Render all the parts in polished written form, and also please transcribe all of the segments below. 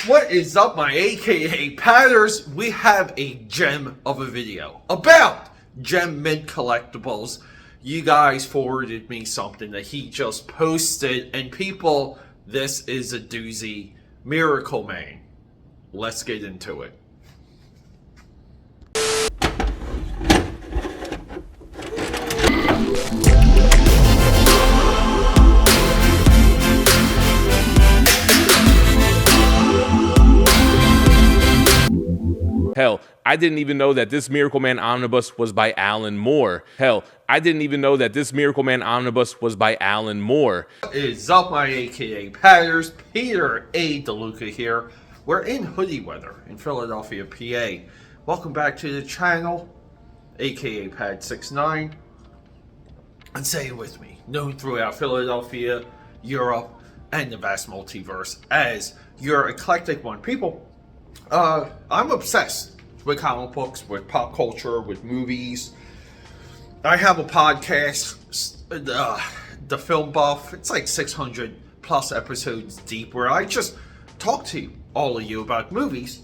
What is up, my AKAPADers? We have a gem of a video about gem mint collectibles. You guys forwarded me something that he just posted, and people, this is a doozy. MiracleMan. Let's get into it. Hell, I didn't even know that this MiracleMan Omnibus was by Alan Moore. Hell, I didn't even know that this MiracleMan Omnibus was by Alan Moore. What is up, my AKAPADers? Peter A. DeLuca here. We're in hoodie weather in Philadelphia, PA. Welcome back to the channel, AKAPAD69. And say it with me, known throughout Philadelphia, Europe, and the vast multiverse as your eclectic one. People, I'm obsessed with comic books, with pop culture, with movies. I have a podcast, The Film Buff. It's like 600 plus episodes deep, where I just talk to all of you about movies.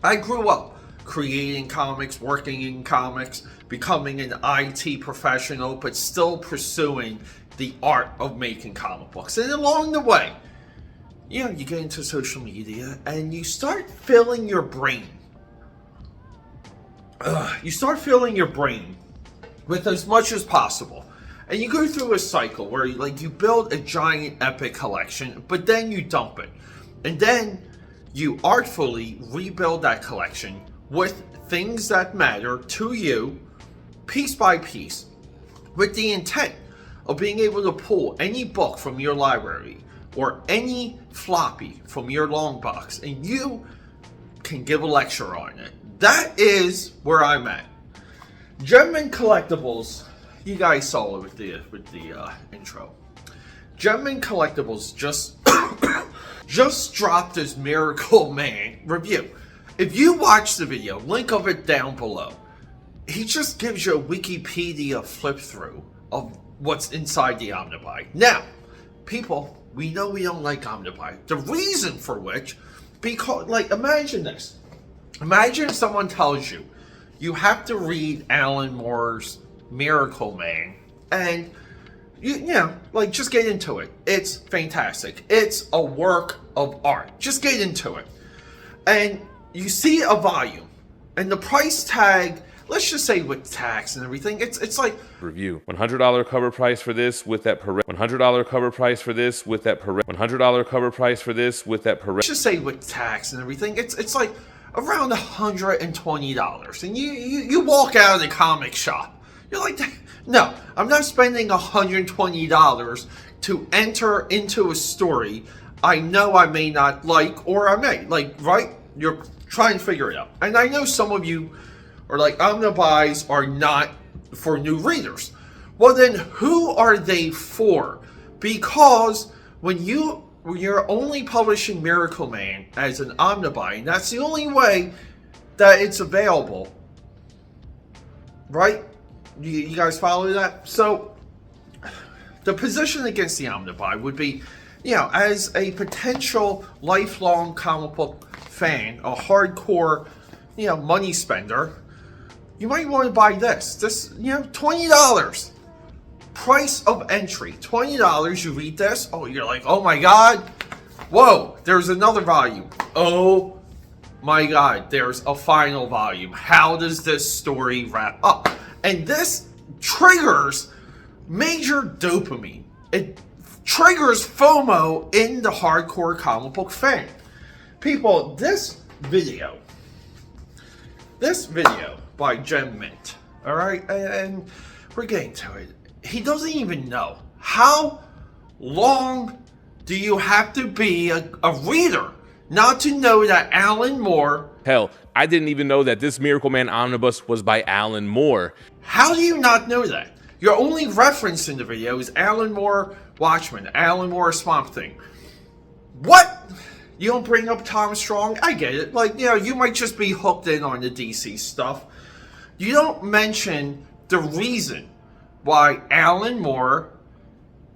I grew up creating comics, working in comics, becoming an IT professional, but still pursuing the art of making comic books. And along the way, you know, you get into social media and you start filling your brain. You start filling your brain with as much as possible. And you go through a cycle where you build a giant epic collection, but then you dump it. And then you artfully rebuild that collection with things that matter to you, piece by piece, with the intent of being able to pull any book from your library or any floppy from your long box, and you can give a lecture on it. That is where I'm at. Gem Mint Collectibles, you guys saw it with the intro. Gem Mint Collectibles just dropped his MiracleMan review. If you watch the video, link of it down below. He just gives you a Wikipedia flip through of what's inside the Omnibus. Now, people, we know we don't like Omnibus. The reason for which, because, imagine this. Imagine someone tells you, you have to read Alan Moore's MiracleMan, and, you know, just get into it. It's fantastic. It's a work of art. Just get into it. And you see a volume, and the price tag, let's just say with tax and everything, it's like Review. $100 cover price for this with that $100 cover price for this with that $100 cover price for this with that let's just say with tax and everything, it's like around $120. And you walk out of the comic shop, you're like, no, I'm not spending $120 to enter into a story I know I may not like, or I may right? You're trying to figure it out. And I know some of you are like, Omnibus are not for new readers. Well, then who are they for? Because when you're only publishing MiracleMan as an Omnibus, and that's the only way that it's available, right? You guys follow that? So the position against the Omnibus would be, you know, as a potential lifelong comic book fan, a hardcore, you know, money spender, you might want to buy this, you know, $20. Price of entry, $20. You read this, oh, you're like, oh my God, whoa, there's another volume. Oh my God, there's a final volume. How does this story wrap up? And this triggers major dopamine. It triggers FOMO in the hardcore comic book fan. People, this video by Gem Mint, all right, and we're getting to it. He doesn't even know. How long do you have to be a reader not to know that Alan Moore... Hell, I didn't even know that this MiracleMan Omnibus was by Alan Moore. How do you not know that? Your only reference in the video is Alan Moore Watchmen, Alan Moore Swamp Thing. What? You don't bring up Tom Strong? I get it. You know, you might just be hooked in on the DC stuff. You don't mention the reason why Alan Moore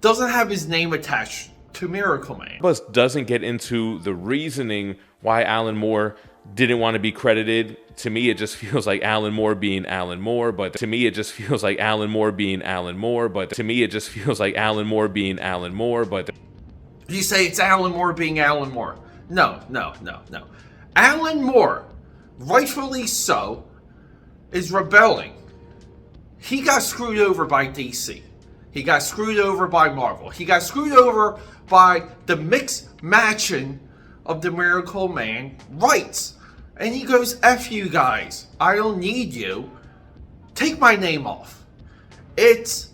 doesn't have his name attached to MiracleMan. Omnibus doesn't get into the reasoning why Alan Moore didn't want to be credited. To me, it just feels like Alan Moore being Alan Moore, but to me, it just feels like Alan Moore being Alan Moore, but to me, it just feels like Alan Moore being Alan Moore, but... You say it's Alan Moore being Alan Moore. No. Alan Moore, rightfully so, is rebelling. He got screwed over by DC. He got screwed over by Marvel. He got screwed over by the mixed matching of the MiracleMan rights. And he goes, F you guys. I don't need you. Take my name off. It's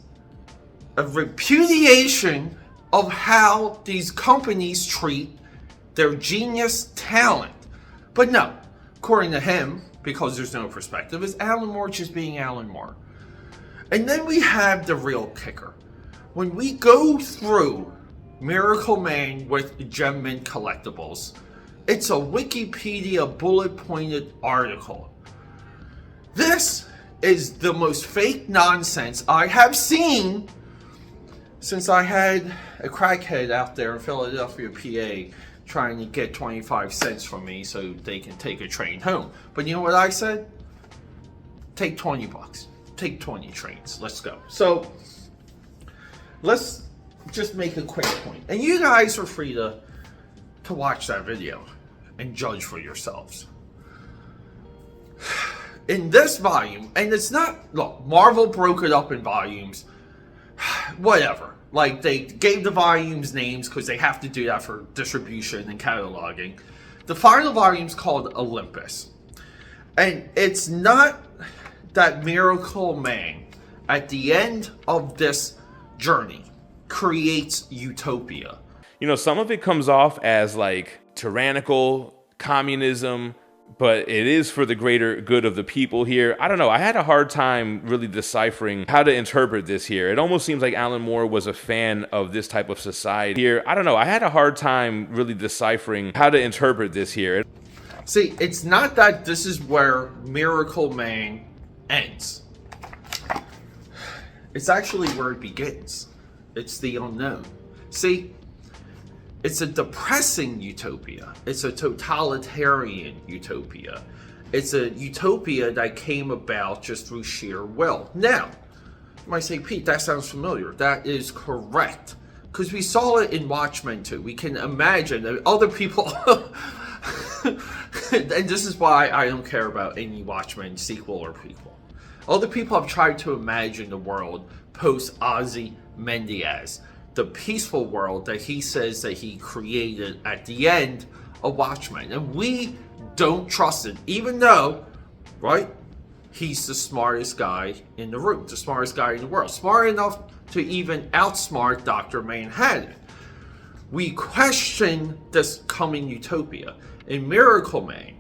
a repudiation of how these companies treat their genius talent. But no, according to him, because there's no perspective, is Alan Moore just being Alan Moore. And then we have the real kicker. When we go through MiracleMan with Gem Mint Collectibles, it's a Wikipedia bullet-pointed article. This is the most fake nonsense I have seen since I had a crackhead out there in Philadelphia, PA, trying to get 25 cents from me so they can take a train home. But you know what I said? Take 20 bucks. Take 20 trains. Let's go. So, let's just make a quick point. And you guys are free to watch that video and judge for yourselves. In this volume, and it's not, look, Marvel broke it up in volumes. Whatever. Like, they gave the volumes names because they have to do that for distribution and cataloging. The final volume is called Olympus. And it's not that MiracleMan, at the end of this journey, creates utopia. You know, some of it comes off as like tyrannical communism, but it is for the greater good of the people here. I don't know. I had a hard time really deciphering how to interpret this here. It almost seems like Alan Moore was a fan of this type of society here. I don't know. I had a hard time really deciphering how to interpret this here. See, it's not that this is where MiracleMan ends. It's actually where it begins. It's the unknown. See, it's a depressing utopia. It's a totalitarian utopia. It's a utopia that came about just through sheer will. Now, you might say, Pete, that sounds familiar. That is correct. Because we saw it in Watchmen too. We can imagine that other people... and this is why I don't care about any Watchmen sequel or prequel. Other people have tried to imagine the world post Ozymandias, the peaceful world that he says that he created at the end of Watchmen. And we don't trust it, even though, right, he's the smartest guy in the room, the smartest guy in the world, smart enough to even outsmart Dr. Manhattan. We question this coming utopia. In MiracleMan,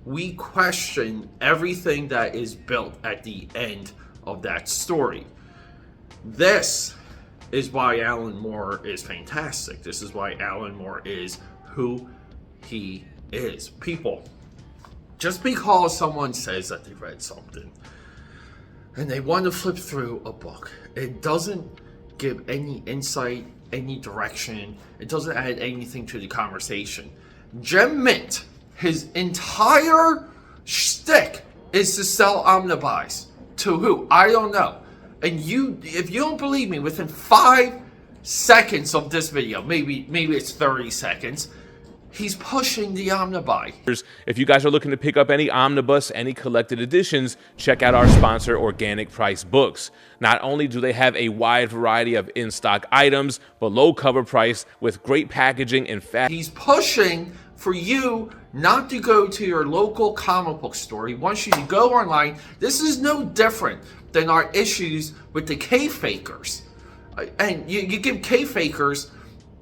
we question everything that is built at the end of that story. This is why Alan Moore is fantastic. This is why Alan Moore is who he is. People, just because someone says that they read something and they want to flip through a book, it doesn't give any insight, any direction. It doesn't add anything to the conversation. Gem Mint, his entire shtick is to sell omnibus. To who? I don't know. And if you don't believe me, within 5 seconds of this video, maybe it's 30 seconds, he's pushing the omnibus. If you guys are looking to pick up any omnibus, any collected editions, check out our sponsor, Organic Price Books. Not only do they have a wide variety of in-stock items, but low cover price with great packaging and fast. He's pushing for you not to go to your local comic book store. He wants you to go online. This is no different than our issues with the K-Fakers. And you give K-Fakers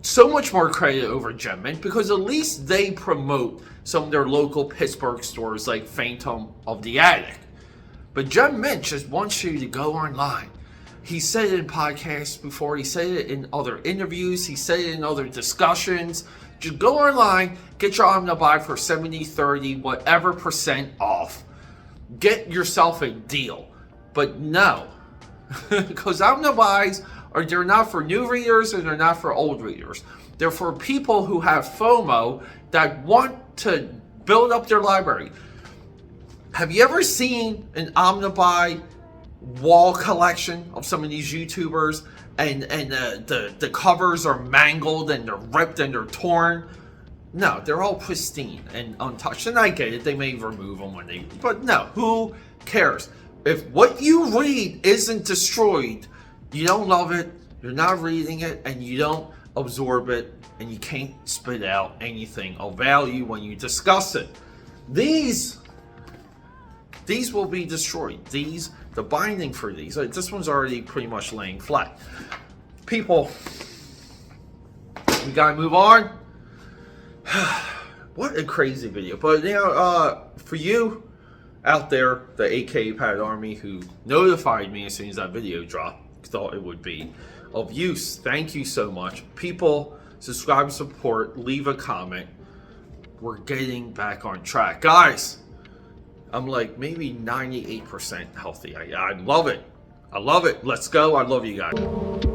so much more credit over Gem Mint because at least they promote some of their local Pittsburgh stores like Phantom of the Attic. But Gem Mint just wants you to go online. He said it in podcasts before. He said it in other interviews. He said it in other discussions. Just go online, get your omnibus for 70, 30, whatever % off. Get yourself a deal. But no, because omnibus they're not for new readers and they're not for old readers. They're for people who have FOMO that want to build up their library. Have you ever seen an omnibus wall collection of some of these YouTubers, and the covers are mangled and they're ripped and they're torn? No, they're all pristine and untouched. And I get it, they may remove them when they, but no, who cares? If what you read isn't destroyed, you don't love it, you're not reading it, and you don't absorb it, and you can't spit out anything of value when you discuss it. These will be destroyed. The binding for these, this one's already pretty much laying flat. People, we gotta move on. What a crazy video. But for you out there, the AKAPAD army who notified me as soon as that video dropped, thought it would be of use, thank you so much. People, subscribe, support, leave a comment. We're getting back on track, guys. I'm like maybe 98% healthy. I love it. I love it. Let's go. I love you guys.